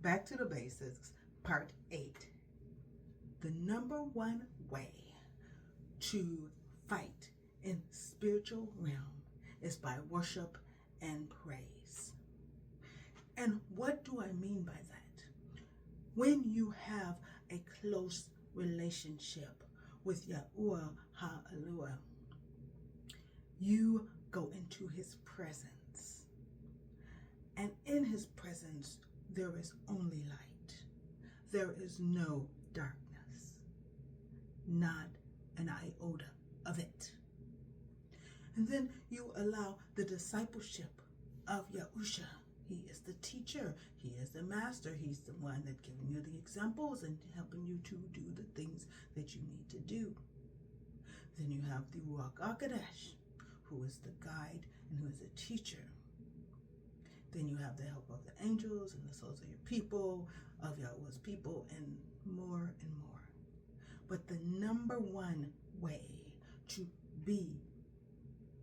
Back to the basics, part 8. The number one way to fight in spiritual realm is by worship and praise. And what do I mean by that? When you have a close relationship with Yahuah Ha'Aluah, you go into his presence. And in his presence, there is only light. There is no darkness. Not an iota of it. And then you allow the discipleship of Yahusha. He is the teacher. He is the master. He's the one that's giving you the examples and helping you to do the things that you need to do. Then you have the Ruakh Ha'Qodesh, who is the guide and who is a teacher. Then you have the help of the angels and the souls of your people, of Yahuah's people, and more and more. But the number one way to be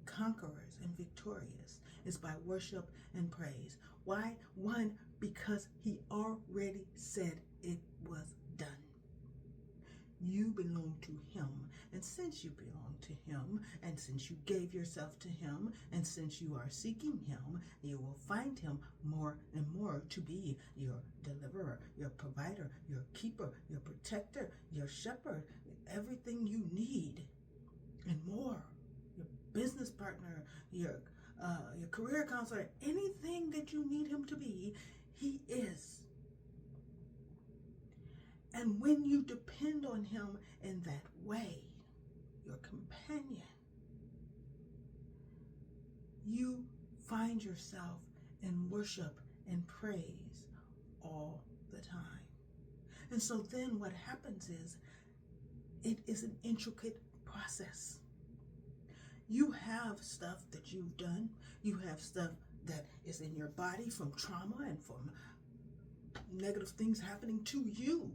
conquerors and victorious is by worship and praise. Why? One, because he already said it was done. You belong to him, and since you belong to him, and since you gave yourself to him, and since you are seeking him, you will find him more and more to be your deliverer, your provider, your keeper, your protector, your shepherd, everything you need and more. Your business partner, your career counselor, anything that you need him to be, he is. And when you depend on him in that way, your companion, you find yourself in worship and praise all the time. And so then what happens is, it is an intricate process. You have stuff that you've done. You have stuff that is in your body from trauma and from negative things happening to you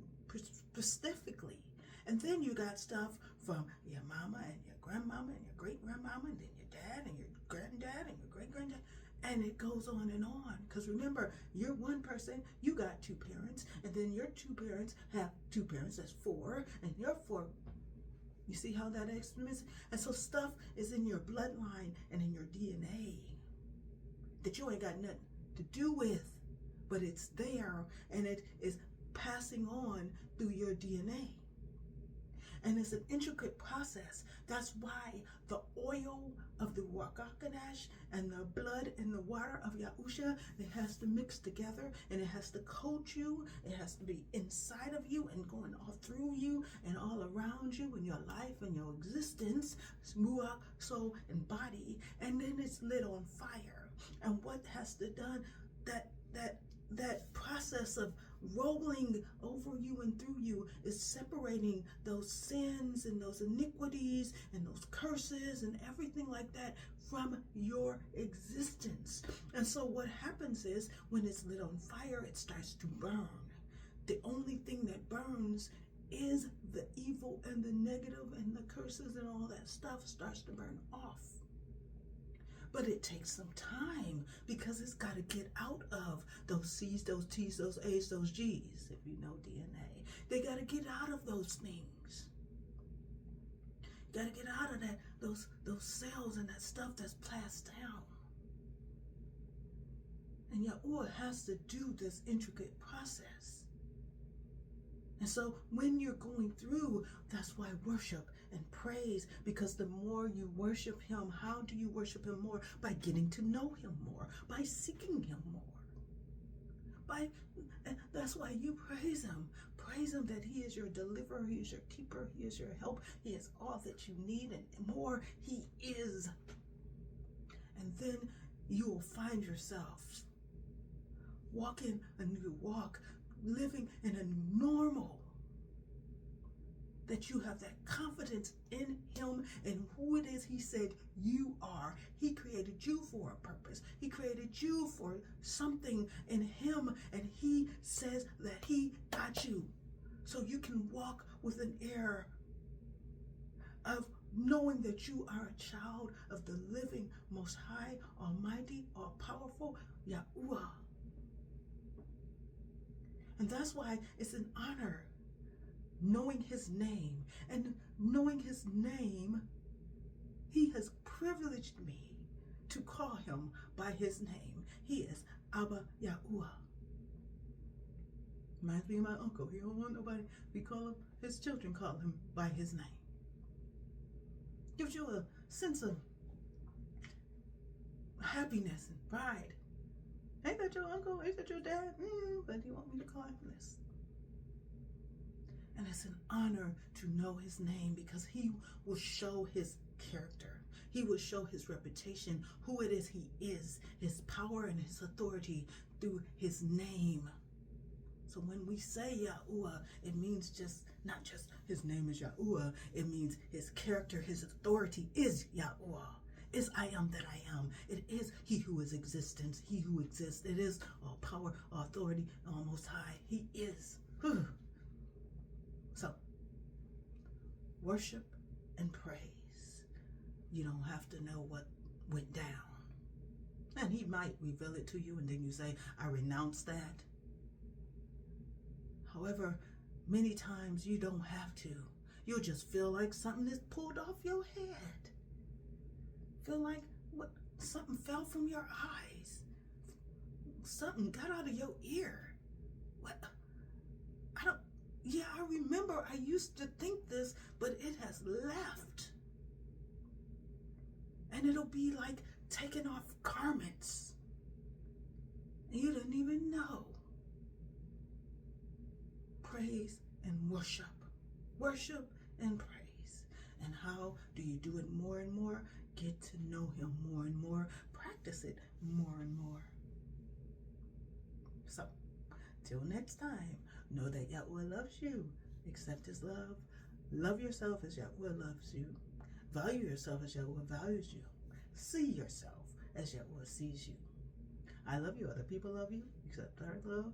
specifically. And then you got stuff from your mama and your grandmama and your great-grandmama and then your dad and your granddad and your great-granddad. And it goes on and on. Because remember, you're one person, you got two parents, and then your two parents have two parents, that's four, and your four. You see how that is? And so stuff is in your bloodline and in your DNA that you ain't got nothing to do with, but it's there and it is passing on through your DNA. And it's an intricate process. That's why the oil of the Ruakh Ha'Qodesh and the blood and the water of Yahusha, it has to mix together and it has to coat you. It has to be inside of you and going all through you and all around you in your life and your existence, ruach, soul, and body. And then it's lit on fire. And what has to done, that process of rolling over you and through you is separating those sins and those iniquities and those curses and everything like that from your existence. And so what happens is, when it's lit on fire, it starts to burn. The only thing that burns is the evil and the negative and the curses and all that stuff starts to burn off. But it takes some time because it's got to get out of those C's, those T's, those A's, those G's, if you know DNA. They got to get out of those things. Got to get out of that, those cells and that stuff that's passed down. And Yahuah has to do this intricate process. And so when you're going through, that's why worship and praise, because the more you worship him, how do you worship him more? By getting to know him more, by seeking him more. That's why you praise him. Praise him that he is your deliverer, he is your keeper, he is your help, he is all that you need and more. He is. And then you will find yourself walking a new walk, living in a normal, that you have that confidence in him and who it is he said you are. He created you for a purpose. He created you for something in him, and he says that he got you. So you can walk with an air of knowing that you are a child of the living, most high, almighty, all-powerful Yahuah. And that's why it's an honor knowing his name. And knowing his name, he has privileged me to call him by his name. He is Abba Yahuah. Reminds me of my uncle. He don't want nobody, we call him, his children call him by his name. Gives you a sense of happiness and pride. Ain't that your uncle? Ain't that your dad? But you want me to call him this. And it's an honor to know his name, because he will show his character. He will show his reputation, who it is he is, his power and his authority through his name. So when we say Yahuah, it means not just his name is Yahuah, it means his character, his authority is Yahuah. Is I am that I am. It is he who is existence, he who exists. It is all power, all authority, all most high. He is. So, worship and praise. You don't have to know what went down. And he might reveal it to you, and then you say, I renounce that. However, many times you don't have to. You'll just feel like something is pulled off your head. Feel like something fell from your eyes. Something got out of your ear. What? I remember I used to think this, but it has left. And it'll be like taking off garments. And you didn't even know. Praise and worship. Worship and praise. And how do you do it more and more? Get to know him more and more. Practice it more and more. So, till next time, know that Yahuah loves you. Accept his love. Love yourself as Yahuah loves you. Value yourself as Yahuah values you. See yourself as Yahuah sees you. I love you. Other people love you. Accept our love.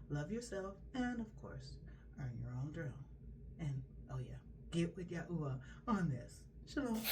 Love yourself. And, of course, earn your own throne. And, oh yeah, get with Yahuah on this. Shalom.